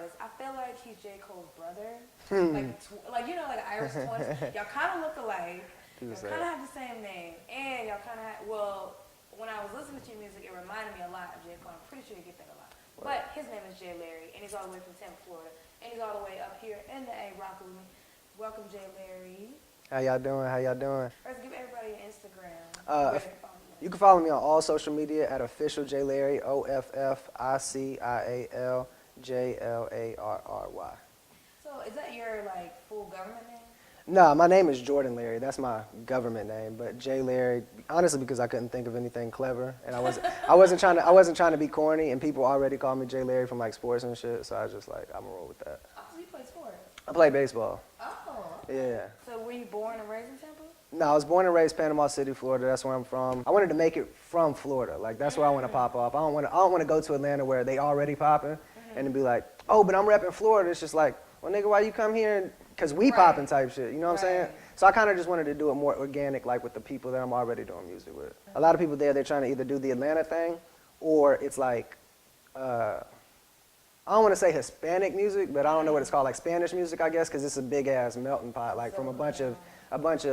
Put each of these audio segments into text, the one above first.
artist. I feel like he's J. Cole's brother. Like you know, like Irish twins. Y'all kind of look alike. Y'all kind of have the same name, and y'all kind of when I was listening to your music, it reminded me a lot of J. Cole. I'm pretty sure you get that a lot. But his name is J.Larry, and he's all the way from Tampa, Florida, and he's all the way up here in the A rocking with me. Welcome, J.Larry. How y'all doing? How y'all doing? Let's give everybody an Instagram. You can follow me on all social media at official J.Larry, OFFICIALJLARRY. So is that your like full government name? No, my name is Jordan Larry. That's my government name. But J.Larry, honestly, because I couldn't think of anything clever, and I wasn't trying to be corny, and people already call me J.Larry from like sports and shit. So I was just like, I'm gonna roll with that. Oh, so you play sports? I play baseball. Oh. Yeah. So were you born and raised in Tampa? No, I was born and raised Panama City, Florida. That's where I'm from. I wanted to make it from Florida. Like that's where I want to pop off. I don't want to go to Atlanta where they already popping, and then be like, oh, but I'm repping Florida. It's just like, well, nigga, why you come here? Because we popping type shit. You know what I'm saying? So I kind of just wanted to do it more organic, like with the people that I'm already doing music with. A lot of people there, they're trying to either do the Atlanta thing, or it's like, I don't want to say Hispanic music, but I don't know what it's called, like Spanish music, I guess, because it's a big ass melting pot, like from a bunch of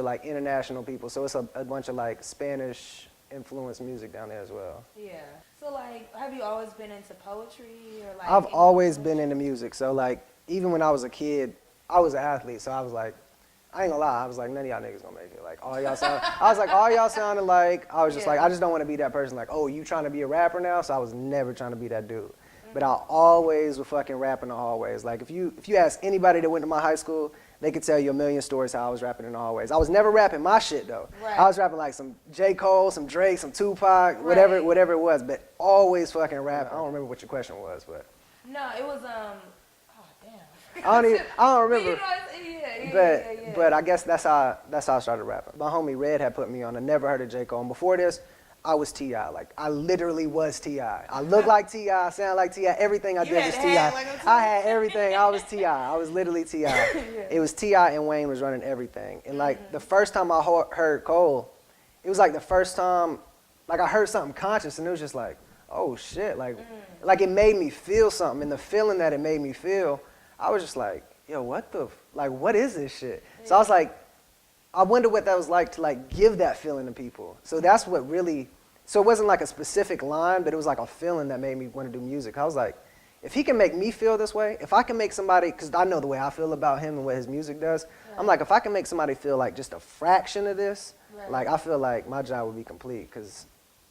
like international people. So it's a bunch of like Spanish influenced music down there as well. Yeah. So like, have you always been into poetry or like? I've always been into music. So like, even when I was a kid, I was an athlete. So I was like, I ain't gonna lie, I was like, none of y'all niggas gonna make it. Like all y'all sound, I was like, all y'all sounded like, I was just like, I just don't want to be that person. Like, oh, you trying to be a rapper now? So I was never trying to be that dude. But I always would fucking rap in the hallways. Like if you ask anybody that went to my high school, they could tell you a million stories how I was rapping in the hallways. I was never rapping my shit though. I was rapping like some J. Cole, some Drake, some Tupac, whatever it was, but always fucking rap. I don't remember what your question was, but. No, it was I don't remember. But I guess that's how I started rapping. My homie Red had put me on. I never heard of J. Cole. And before this, I was T.I. Like I literally was T.I. I looked like T.I. I sound like T.I. Everything I did was T.I. I had everything. I was T.I. I was literally T.I. It was T.I. and Wayne was running everything. And like the first time I heard Cole, it was like the first time like I heard something conscious, and it was just like, oh shit, like it made me feel something. And the feeling that it made me feel, I was just like, yo, what is this shit? So I was like, I wonder what that was like to like give that feeling to people. So that's what really, so it wasn't like a specific line, but it was like a feeling that made me want to do music. I was like, if he can make me feel this way, if I can make somebody, because I know the way I feel about him and what his music does, I'm like, if I can make somebody feel like just a fraction of this, like I feel like my job would be complete, because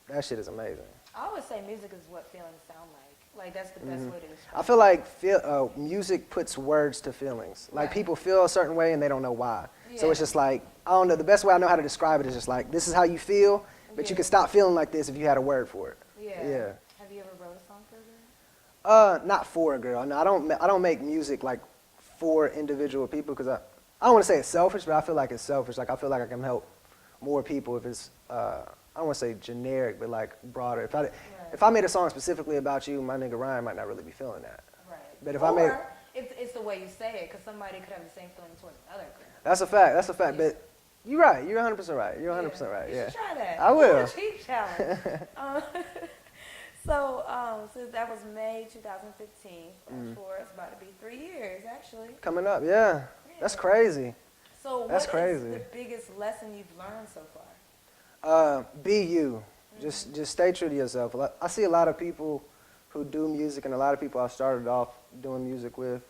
that shit is amazing. I always say music is what feelings sound like. Like that's the best way to describe I feel like music puts words to feelings. Like people feel a certain way and they don't know why. So it's just like, I don't know, the best way I know how to describe it is just like, this is how you feel, but you can stop feeling like this if you had a word for it. Yeah. Have you ever wrote a song for a girl? Not for a girl. No, I don't make music like for individual people, because I don't want to say it's selfish, but I feel like it's selfish. Like I feel like I can help more people if it's, I don't want to say generic, but like broader. If I made a song specifically about you, my nigga Ryan might not really be feeling that. Right. But if I made, it's the way you say it, because somebody could have the same feeling towards another girl. That's a fact. That's a fact. But you're right. You're 100% right. You're 100% right. You should try that. I will. It's a cheap challenge. So that was May 2015. It's about to be 3 years, actually. Coming up, yeah. That's crazy. So what is the biggest lesson you've learned so far? Be you. Just stay true to yourself. I see a lot of people who do music, and a lot of people I started off doing music with.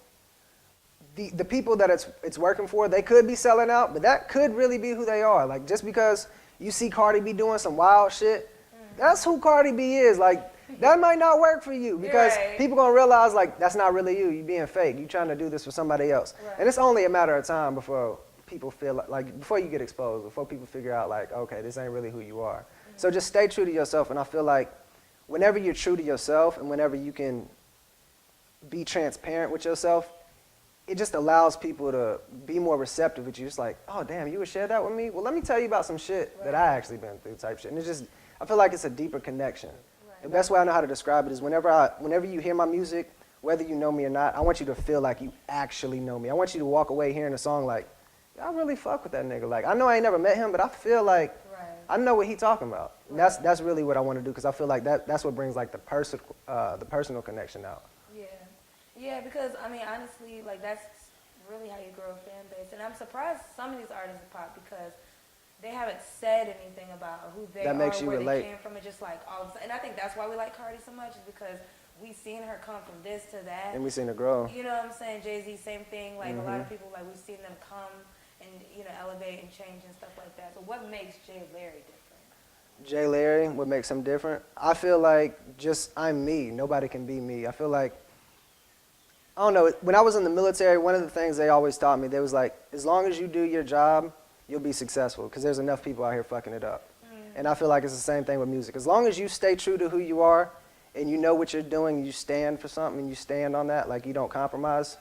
The people that it's working for, they could be selling out, but that could really be who they are. Like just because you see Cardi B doing some wild shit, that's who Cardi B is. Like that might not work for you, because people gonna realize like that's not really you. You being fake. You trying to do this for somebody else, and it's only a matter of time before people feel like before you get exposed, before people figure out like, okay, this ain't really who you are. So just stay true to yourself, and I feel like whenever you're true to yourself and whenever you can be transparent with yourself, it just allows people to be more receptive with you. It's like, oh damn, you would share that with me? Well, let me tell you about some shit that I actually been through type shit. And it's just, I feel like it's a deeper connection. The best way I know how to describe it is whenever you hear my music, whether you know me or not, I want you to feel like you actually know me. I want you to walk away hearing a song like, I really fuck with that nigga. Like, I know I ain't never met him, but I feel like I know what he talking about. And that's really what I want to do, because I feel like that's what brings like the personal connection out. Yeah. Yeah, because I mean, honestly, like that's really how you grow a fan base. And I'm surprised some of these artists in pop because they haven't said anything about who they That are, makes you where relate. they came from. It's just like all of a sudden, and I think that's why we like Cardi so much is because we've seen her come from this to that. And we seen her grow. You know what I'm saying? Jay-Z, same thing. Like a lot of people, like we've seen them come and elevate and change and stuff like that. So what makes J.Larry different? J.Larry, what makes him different? I feel like just I'm me. Nobody can be me. I feel like, I don't know, when I was in the military, one of the things they always taught me, they was like, as long as you do your job, you'll be successful because there's enough people out here fucking it up. And I feel like it's the same thing with music. As long as you stay true to who you are and you know what you're doing, you stand for something and you stand on that, like you don't compromise,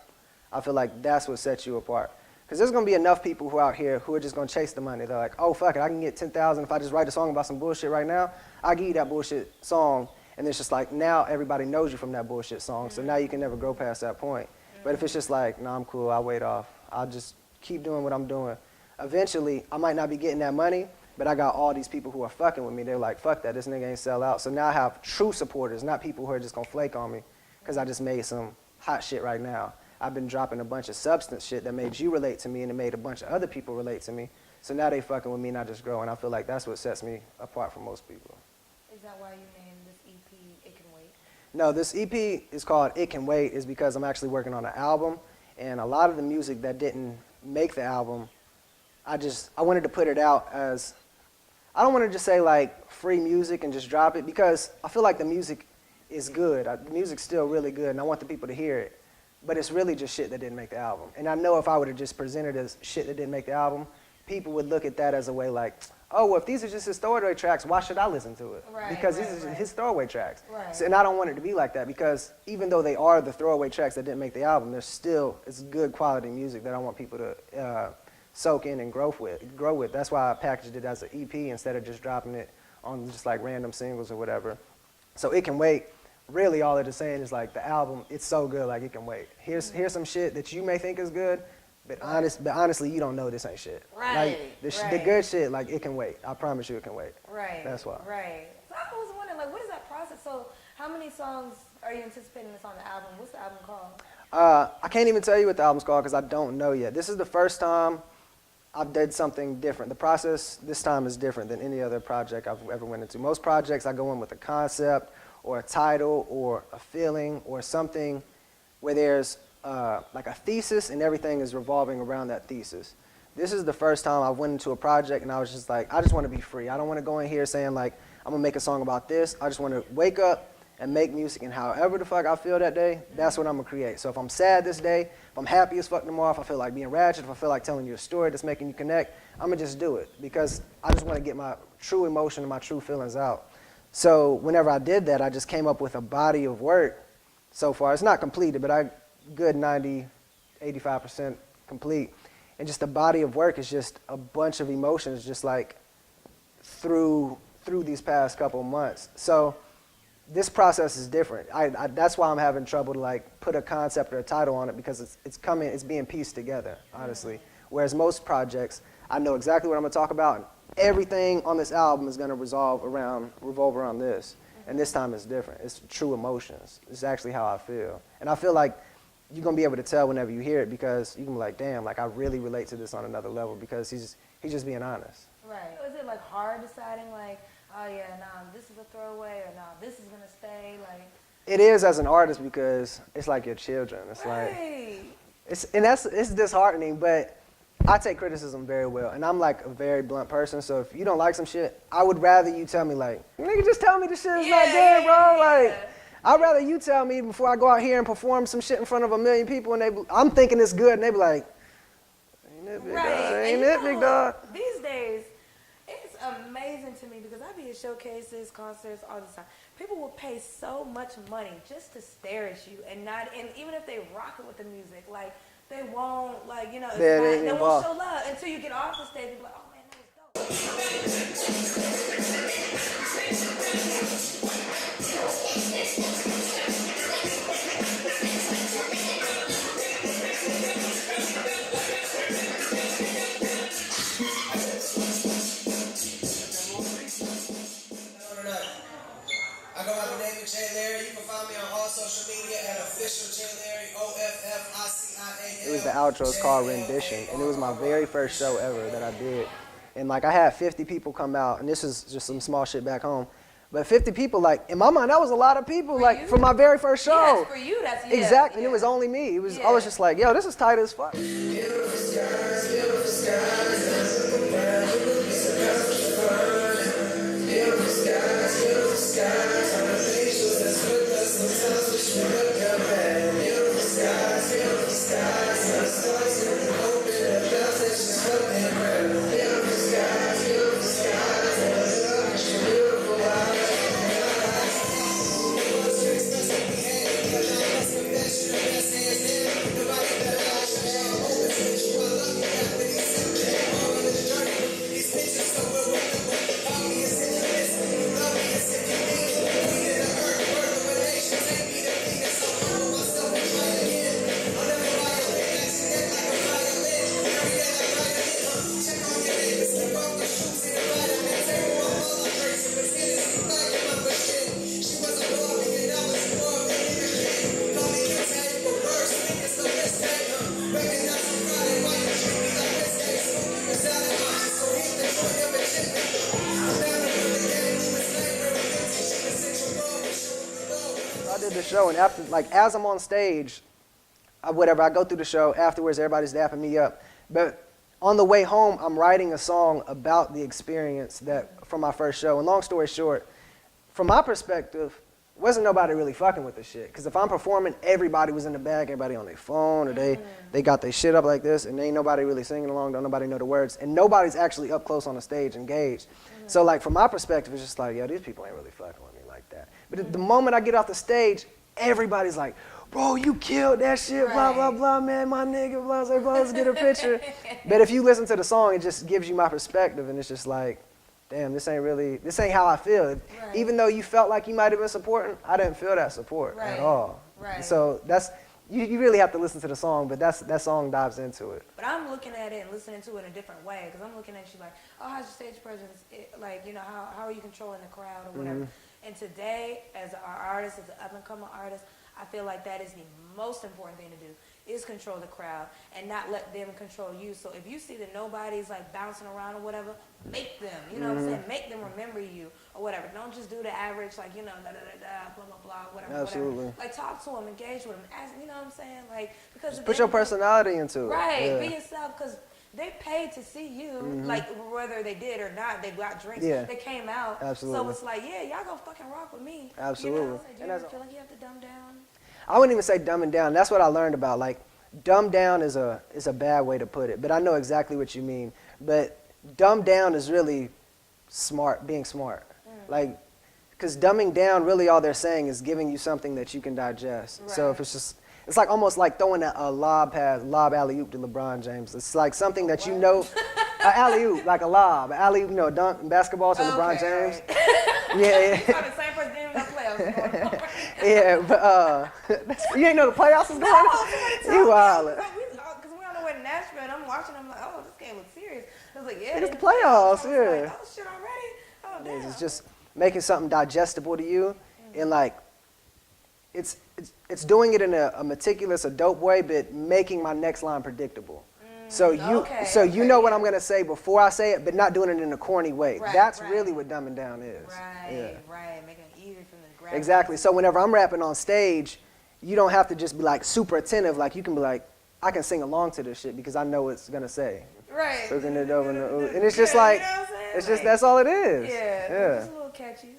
I feel like that's what sets you apart. Because there's going to be enough people who are out here who are just going to chase the money. They're like, oh, fuck it, I can get 10,000 if I just write a song about some bullshit right now. I'll give you that bullshit song. And it's just like, now everybody knows you from that bullshit song, so now you can never grow past that point. But if it's just like, no, I'm cool, I'll wait off. I'll just keep doing what I'm doing. Eventually, I might not be getting that money, but I got all these people who are fucking with me. They're like, fuck that, this nigga ain't sell out. So now I have true supporters, not people who are just going to flake on me because I just made some hot shit right now. I've been dropping a bunch of substance shit that made you relate to me and it made a bunch of other people relate to me. So now they fucking with me and I just grow. And I feel like that's what sets me apart from most people. Is that why you named this EP It Can Wait? No, this EP is called It Can Wait is because I'm actually working on an album. And a lot of the music that didn't make the album, I wanted to put it out as, I don't want to just say like free music and just drop it because I feel like the music is good. The music's still really good and I want the people to hear it. But it's really just shit that didn't make the album. And I know if I would have just presented as shit that didn't make the album, people would look at that as a way like, oh, well, if these are just his throwaway tracks, why should I listen to it? Because these are his throwaway tracks. So, and I don't want it to be like that because even though they are the throwaway tracks that didn't make the album, it's good quality music that I want people to soak in and grow with. That's why I packaged it as an EP instead of just dropping it on just like random singles or whatever. So It Can Wait. Really, all it is saying is like the album, it's so good, like it can wait. Here's some shit that you may think is good, but honestly, you don't know this ain't shit. Like the good shit, like it can wait. I promise you, it can wait. That's why. So I was wondering, like, what is that process? So how many songs are you anticipating that's on the album? What's the album called? I can't even tell you what the album's called because I don't know yet. This is the first time I've did something different. The process this time is different than any other project I've ever went into. Most projects I go in with a concept or a title or a feeling or something where there's like a thesis and everything is revolving around that thesis. This is the first time I went into a project and I was just like, I just want to be free. I don't want to go in here saying like, I'm going to make a song about this. I just want to wake up and make music and however the fuck I feel that day, that's what I'm going to create. So if I'm sad this day, if I'm happy as fuck tomorrow, if I feel like being ratchet, if I feel like telling you a story that's making you connect, I'm going to just do it because I just want to get my true emotion and my true feelings out. So whenever I did that, I just came up with a body of work so far. It's not completed, but I good 90, 85% complete. And just the body of work is just a bunch of emotions just like through these past couple months. So this process is different. That's why I'm having trouble to like put a concept or a title on it because it's being pieced together, honestly. Whereas most projects, I know exactly what I'm gonna talk about and everything on this album is gonna revolve around this. And this time it's different. It's true emotions. It's actually how I feel. And I feel like you're gonna be able to tell whenever you hear it because you can be like, damn, like I really relate to this on another level because he's just being honest. Right. Is it like hard deciding like, oh yeah, nah, this is a throwaway or nah, this is gonna stay like? It is as an artist because it's like your children. It's like, it's disheartening, but I take criticism very well, and I'm like a very blunt person. So if you don't like some shit, I would rather you tell me like, nigga, just tell me the shit is not good, bro. Like, I'd rather you tell me before I go out here and perform some shit in front of 1 million people, and I'm thinking it's good, and they be like, ain't it, big dog? Ain't it, big dog? These days, it's amazing to me because I be at showcases, concerts all the time. People will pay so much money just to stare at you and even if they rock it with the music, like. They won't, like, you know, they won't show love until you get off the stage and be like, oh man, that was dope. I go by the name of J.Larry. You can find me on all social media at official J.Larry It was the outro. It's called Rendition, and it was my very first show ever that I did. And like I had 50 people come out, and this is just some small shit back home. But 50 people, like in my mind, that was a lot of people, like for my very first show. Yes, for you, that's exactly. And it was only me. It was. I was just like, yo, this is tight as fuck. I did the show, and after, like, as I'm on stage, I go through the show. Afterwards, everybody's dapping me up. But on the way home, I'm writing a song about the experience from my first show. And long story short, from my perspective, wasn't nobody really fucking with this shit. Because if I'm performing, everybody was in the back, everybody on their phone, or they got their shit up like this, and ain't nobody really singing along, don't nobody know the words, and nobody's actually up close on the stage engaged. So like from my perspective, it's just like, yo, these people ain't really fucking with me like that. But the moment I get off the stage, everybody's like, bro, you killed that shit, blah, blah, blah, man, my nigga, blah, blah, blah, let's get a picture. But if you listen to the song, it just gives you my perspective, and it's just like, damn, this ain't how I feel. Right. Even though you felt like you might have been supporting, I didn't feel that support at all. Right. So you really have to listen to the song, but that song dives into it. But I'm looking at it and listening to it in a different way, because I'm looking at you like, oh, how's your stage presence? Like, you know, how are you controlling the crowd or whatever? And today, as an artist, as an up-and-coming artist, I feel like that is the most important thing to do, is control the crowd and not let them control you. So if you see that nobody's like bouncing around or whatever, make them, you know what I'm saying? Make them remember you or whatever. Don't just do the average, like, you know, blah, blah, blah, whatever. Absolutely. Whatever. Like, talk to them, engage with them, ask, you know what I'm saying? Like, because Just put your personality into it. Right, Yeah. be yourself, because they paid to see you, like whether they did or not, they got drinks, they came out. Absolutely. So it's like, yeah, y'all go fucking rock with me. Absolutely. You know? Do you ever feel like you have to dumb down? I wouldn't even say dumbing down. That's what I learned about. Like, dumb down is a bad way to put it, but I know exactly what you mean. But dumb down is really smart, being smart. Like, because dumbing down, really all they're saying is giving you something that you can digest. Right. So if it's like almost like throwing a lob alley-oop to LeBron James. It's like something that you know, an alley-oop, like a lob, an alley-oop, you know, dunk in basketball to LeBron James. Right. Yeah. Probably the same person in the playoffs. Yeah, but you ain't know the playoffs is going on? You wildin'. Because we're on the way to Nashville, and I'm watching, I'm like, oh, this game looks serious. I was like, yeah. It's the playoffs, I was yeah. like, oh, shit already? Oh, damn. It's just making something digestible to you, and like, it's doing it in a meticulous, a dope way, but making my next line predictable. So you know what I'm gonna say before I say it, but not doing it in a corny way. Right, That's right. really what dumbing down is. Right, making it easier for them to grab. Exactly. So whenever I'm rapping on stage, you don't have to just be like super attentive. Like you can be like, I can sing along to this shit because I know what it's gonna say. Right. And it's just like, you know what I'm saying? it's just that's all it is. Yeah. Yeah. It's a little catchy.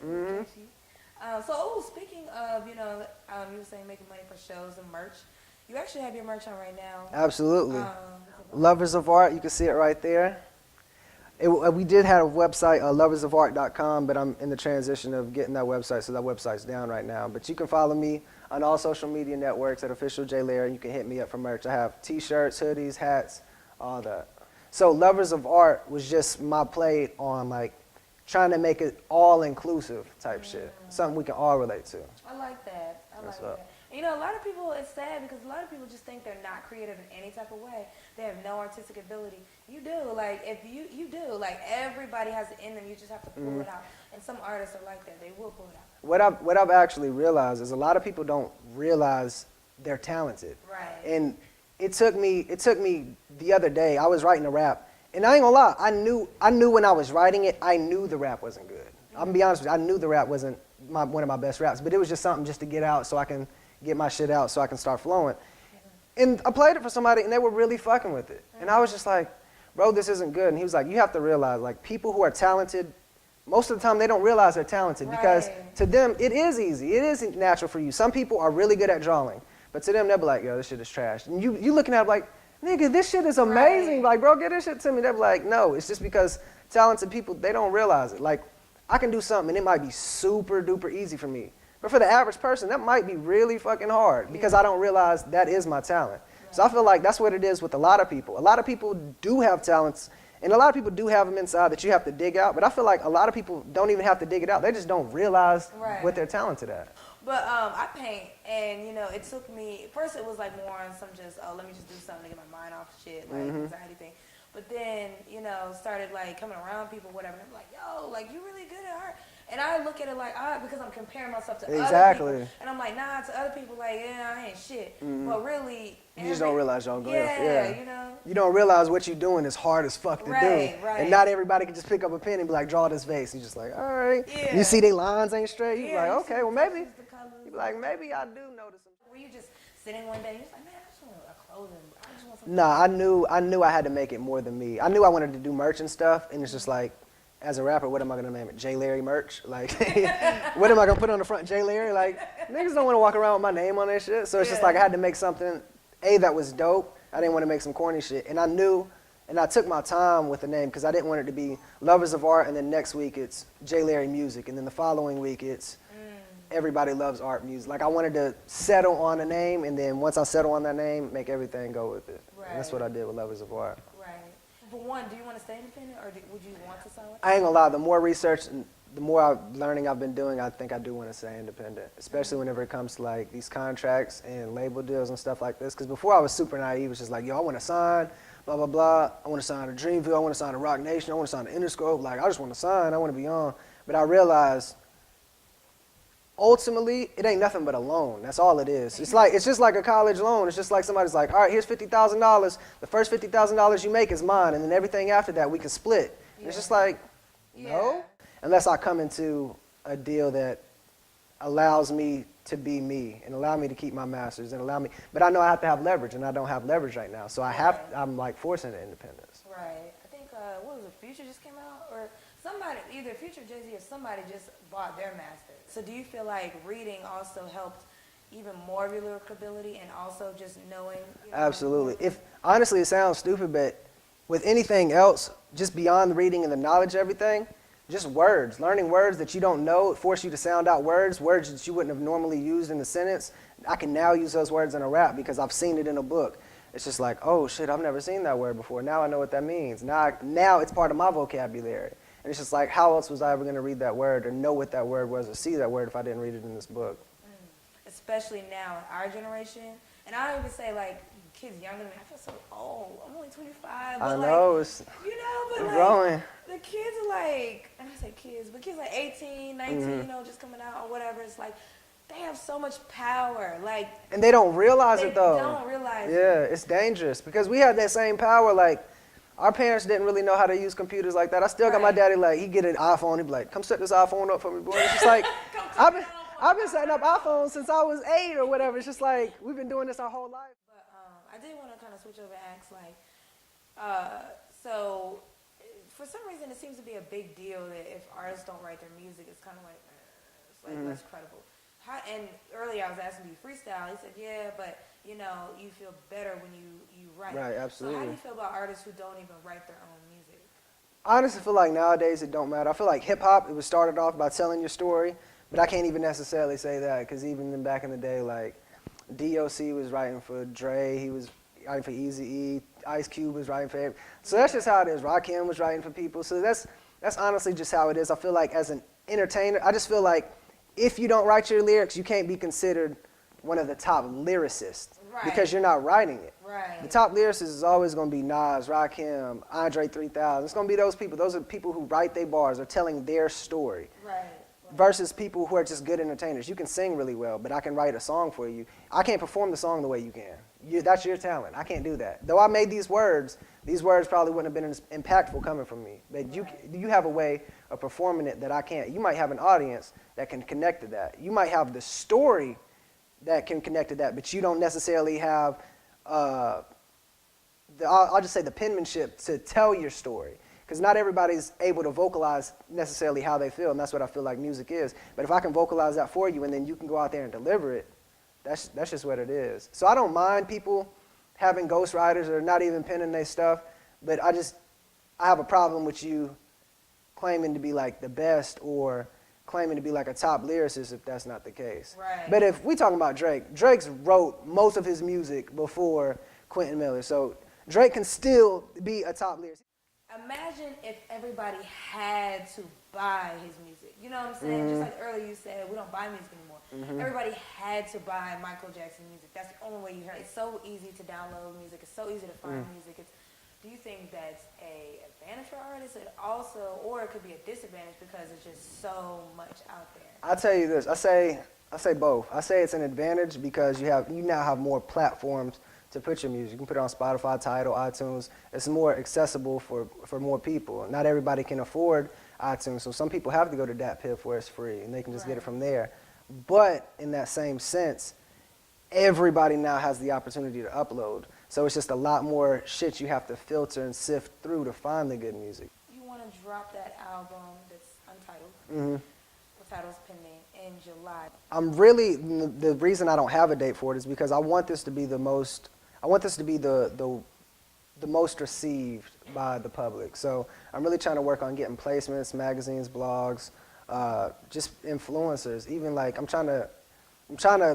Speaking of, you know, you were saying making money for shows and merch. You actually have your merch on right now. Absolutely. Lovers of Art, you can see it right there. We did have a website, loversofart.com, but I'm in the transition of getting that website, so that website's down right now. But you can follow me on all social media networks at official J.Larry. You can hit me up for merch. I have t-shirts, hoodies, hats, all that. So Lovers of Art was just my play on like trying to make it all-inclusive type shit, something we can all relate to. I like that. I like up. that. You know, a lot of people, it's sad because a lot of people just think they're not creative in any type of way. They have no artistic ability. You do. Like, if you do. Like, everybody has it in them. You just have to pull it out. And some artists are like that. They will pull it out. What I've actually realized is a lot of people don't realize they're talented. Right. And it took me the other day, I was writing a rap, and I ain't gonna lie, I knew when I was writing it, I knew the rap wasn't good. I'm gonna be honest with you, I knew the rap wasn't one of my best raps, but it was just something just to get out so I can get my shit out so I can start flowing. And I played it for somebody, and they were really fucking with it. And I was just like, bro, this isn't good. And he was like, you have to realize, like, people who are talented, most of the time they don't realize they're talented because to them it is easy. It is natural for you. Some people are really good at drawing, but to them they'll be like, yo, this shit is trash. And you looking at it like, nigga, this shit is amazing. Like, bro, get this shit to me. They'll be like, no, it's just because talented people, they don't realize it. Like, I can do something and it might be super duper easy for me. But for the average person, that might be really fucking hard because I don't realize that is my talent. So I feel like that's what it is with a lot of people. A lot of people do have talents, and a lot of people do have them inside that you have to dig out. But I feel like a lot of people don't even have to dig it out. They just don't realize what they're talented at. But I paint, and, you know, it took me, first it was like more on some just, oh, let me just do something to get my mind off shit, like anxiety thing. But then, you know, started like coming around people, whatever, and I'm like, yo, like, you really good at art. And I look at it like, because I'm comparing myself to other people. And I'm like, nah, to other people, like, yeah, I ain't shit. But really, you just don't realize your gift. Yeah, you know. You don't realize what you're doing is hard as fuck to do. Right. And not everybody can just pick up a pen and be like, draw this face. You're just like, all right. You see they lines ain't straight. You're like, okay, well maybe. You're like, maybe I do notice them. Were you just sitting one day and you're like, man, I just want a clothing. I just want something. Nah, I knew I had to make it more than me. I knew I wanted to do merch and stuff, and it's just like, as a rapper, what am I gonna name it? J.Larry merch? Like, what am I gonna put on the front? J.Larry? Like, niggas don't wanna walk around with my name on that shit. So it's just like I had to make something, that was dope. I didn't wanna make some corny shit. And I knew, and I took my time with the name because I didn't want it to be Lovers of Art, and then next week it's J.Larry Music, and then the following week it's Everybody Loves Art Music. Like, I wanted to settle on a name, and then once I settle on that name, make everything go with it. And that's what I did with Lovers of Art. For one, do you want to stay independent, or would you want to sign with? I ain't gonna lie, the more research and the more learning I've been doing, I think I do want to stay independent, especially whenever it comes to like these contracts and label deals and stuff like this. Because before I was super naive, it was just like, yo, I want to sign, blah, blah, blah. I want to sign to Dreamville, I want to sign to Rock Nation, I want to sign to Interscope. Like, I just want to sign, I want to be on. But I realized, ultimately, it ain't nothing but a loan. That's all it is. It's just like a college loan. It's just like somebody's like, all right, here's $50,000. The first $50,000 you make is mine, and then everything after that we can split. It's just like, no, unless I come into a deal that allows me to be me and allow me to keep my masters and allow me. But I know I have to have leverage, and I don't have leverage right now. So I'm like forcing the independence. Right. I think what was it? Future just came out, or somebody, either Future, Jay-Z, or somebody just bought their master. So do you feel like reading also helped even more of your lyric ability and also just knowing? You know, absolutely. Honestly, it sounds stupid, but with anything else, just beyond the reading and the knowledge of everything, just words, learning words that you don't know, force you to sound out words that you wouldn't have normally used in a sentence. I can now use those words in a rap because I've seen it in a book. It's just like, oh shit, I've never seen that word before. Now I know what that means. Now it's part of my vocabulary. And it's just like, how else was I ever going to read that word or know what that word was or see that word if I didn't read it in this book? Especially now in our generation. And I don't even say like kids younger than me. I feel so old. I'm only 25. But I know. Like, it's but like, growing. The kids are like, and I say kids, but kids like 18, 19, you know, just coming out or whatever. It's like, they have so much power. Like, and they don't realize it though. They don't realize it. Yeah, it's dangerous because we have that same power. Like, our parents didn't really know how to use computers like that. I still got my daddy, like, he'd get an iPhone, he'd be like, come set this iPhone up for me, boy. It's just like, I've been setting up iPhones since I was 8 or whatever. It's just like, we've been doing this our whole life. But I did want to kind of switch over and ask, like, so for some reason it seems to be a big deal that if artists don't write their music, it's kind of like, it's like less credible. And earlier I was asking you freestyle. He said, yeah, but you know, you feel better when you write. Right, absolutely. So how do you feel about artists who don't even write their own music? I honestly feel like nowadays it don't matter. I feel like hip-hop, it was started off by telling your story, but I can't even necessarily say that because even back in the day, like, D.O.C. was writing for Dre, he was writing for Eazy-E, Ice Cube was writing for everybody. So that's just how it is. Rakim was writing for people. So that's honestly just how it is. I feel like as an entertainer, I just feel like if you don't write your lyrics, you can't be considered one of the top lyricists because you're not writing it. Right. The top lyricist is always going to be Nas, Rakim, Andre 3000. It's going to be those people. Those are people who write their bars. They're telling their story. Right. Versus people who are just good entertainers. You can sing really well, but I can write a song for you. I can't perform the song the way you can. That's your talent. I can't do that. Though I made these words probably wouldn't have been as impactful coming from me. But you have a way of performing it that I can't. You might have an audience that can connect to that. You might have the story that can connect to that, but you don't necessarily have, I'll just say the penmanship to tell your story. Because not everybody's able to vocalize necessarily how they feel, and that's what I feel like music is. But if I can vocalize that for you and then you can go out there and deliver it, that's just what it is. So I don't mind people having ghostwriters or not even penning their stuff, but I have a problem with you claiming to be like the best or claiming to be like a top lyricist if that's not the case. Right. But if we talking about Drake's wrote most of his music before Quentin Miller, so Drake can still be a top lyricist. Imagine if everybody had to buy his music. You know what I'm saying? Just like earlier you said, we don't buy music anymore. Everybody had to buy Michael Jackson music. That's the only way you hear it. It's so easy to download music. It's so easy to find music. Do you think that's a advantage for artists? Or it could be a disadvantage because it's just so much out there? I'll tell you this. I say both. I say it's an advantage because you now have more platforms to put your music. You can put it on Spotify, Tidal, iTunes. It's more accessible for more people. Not everybody can afford iTunes, so some people have to go to DatPiff where it's free, and they can just get it from there. But in that same sense, everybody now has the opportunity to upload. So it's just a lot more shit you have to filter and sift through to find the good music. You want to drop that album that's untitled, the title's pending, in July. The reason I don't have a date for it is because I want this to be the most received by the public. So I'm really trying to work on getting placements, magazines, blogs, just influencers. Even like I'm trying to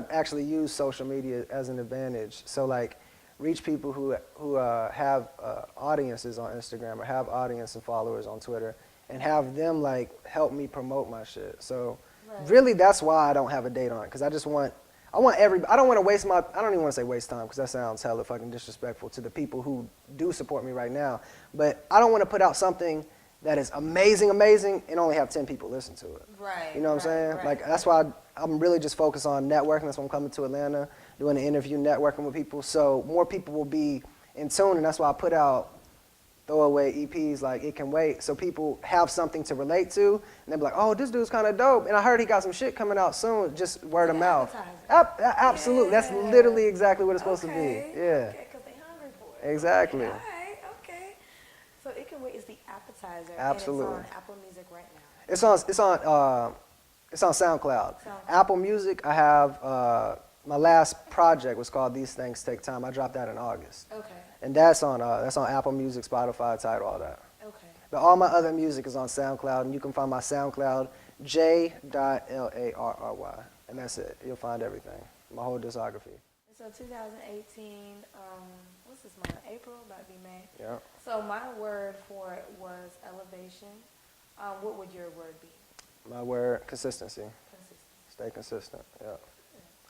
actually use social media as an advantage. So like reach people who have audiences on Instagram or have audience and followers on Twitter and have them like help me promote my shit. So really that's why I don't have a date on it, because I don't want to I don't even want to say waste time because that sounds hella fucking disrespectful to the people who do support me right now. But I don't want to put out something that is amazing, and only have 10 people listen to it. Right. You know what I'm saying? Right. Like that's why I'm really just focused on networking. That's why I'm coming to Atlanta, doing an interview, networking with people. So more people will be in tune, and that's why I put out throwaway EPs like It Can Wait, so people have something to relate to, and they'll be like, oh, this dude's kind of dope, and I heard he got some shit coming out soon, just word of mouth. Absolutely, that's literally exactly what it's supposed to be. Yeah. Okay, because they're hungry for it. Exactly. All right, okay. So It Can Wait is the appetizer. Absolutely. And it's on Apple Music right now. It's on SoundCloud. Apple Music, I have my last project was called These Things Take Time. I dropped that in August. Okay. And that's on Apple Music, Spotify, Tidal, all that. Okay. But all my other music is on SoundCloud, and you can find my SoundCloud, J.Larry, and that's it. You'll find everything, my whole discography. So 2018, what's this month? April, about to be May. Yeah. So my word for it was elevation. What would your word be? My word, consistency. Consistency. Stay consistent. Yeah.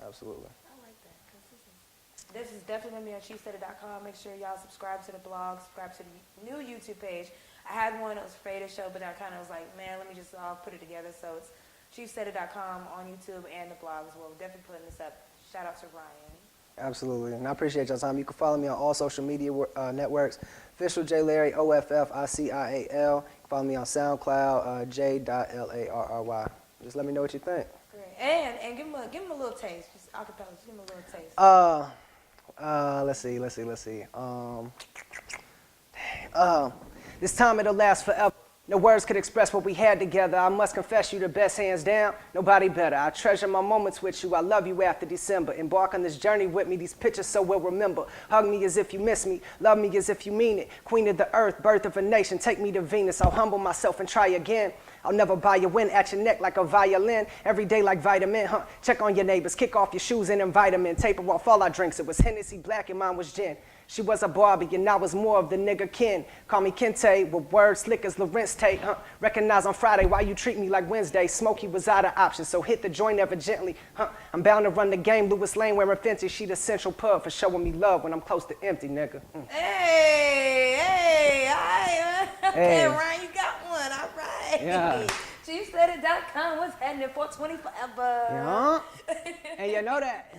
Absolutely. I like that. Consistency. This is definitely going to be on chiefsteady.com. Make sure y'all subscribe to the blog, subscribe to the new YouTube page. I had one that was Freda Show, but I kind of was like, man, let me just put it together. So it's chiefsteady.com on YouTube and the blog as well. Definitely putting this up. Shout out to Ryan. Absolutely, and I appreciate y'all time. You can follow me on all social media networks. Official J.Larry, OFFICIAL. You can follow me on SoundCloud, J.Larry. Just let me know what you think. Great. And give him a little taste. Just acapella. Just give him a little taste. Let's see. This time it'll last forever. No words could express what we had together. I must confess you the best, hands down. Nobody better. I treasure my moments with you. I love you after December. Embark on this journey with me. These pictures so we'll remember. Hug me as if you miss me. Love me as if you mean it. Queen of the earth, birth of a nation. Take me to Venus. I'll humble myself and try again. I'll never buy a win at your neck like a violin. Every day like vitamin, Check on your neighbors. Kick off your shoes and invite them in. Taper off all our drinks. It was Hennessy Black and mine was gin. She was a Barbie and I was more of the nigga kin. Call me Kente with words slick as Lawrence Tate. Recognize on Friday why you treat me like Wednesday. Smokey was out of options, so hit the joint ever gently. I'm bound to run the game. Lewis Lane wearing Fenty. She the central pub for showing me love when I'm close to empty, nigga. Hey, Hey. Ryan, you got one. All right. Yeah. ChiefSteady.com was heading for 20 forever. Yeah. And you know that.